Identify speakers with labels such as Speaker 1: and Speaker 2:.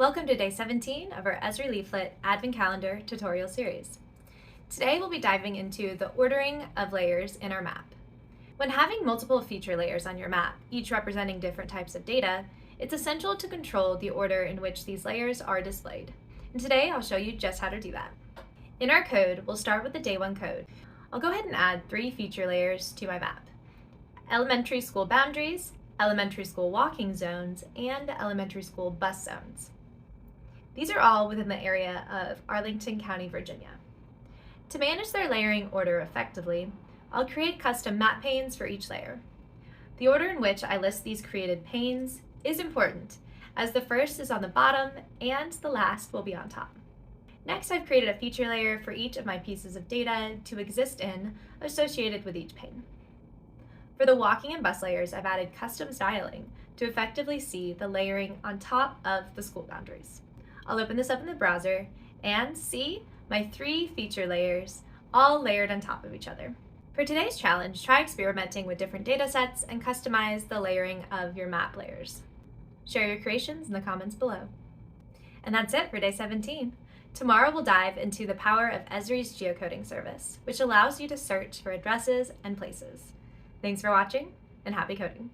Speaker 1: Welcome to day 17 of our Esri Leaflet Advent Calendar tutorial series. Today we'll be diving into the ordering of layers in our map. When having multiple feature layers on your map, each representing different types of data, it's essential to control the order in which these layers are displayed. And today I'll show you just how to do that. In our code, we'll start with the day 1 code. I'll go ahead and add 3 feature layers to my map: elementary school boundaries, elementary school walking zones, and elementary school bus zones. These are all within the area of Arlington County, Virginia. To manage their layering order effectively, I'll create custom map panes for each layer. The order in which I list these created panes is important, as the first is on the bottom and the last will be on top. Next, I've created a feature layer for each of my pieces of data to exist in, associated with each pane. For the walking and bus layers, I've added custom styling to effectively see the layering on top of the school boundaries. I'll open this up in the browser and see my 3 feature layers all layered on top of each other. For today's challenge, try experimenting with different data sets and customize the layering of your map layers. Share your creations in the comments below. And that's it for day 17. Tomorrow we'll dive into the power of Esri's geocoding service, which allows you to search for addresses and places. Thanks for watching, and happy coding!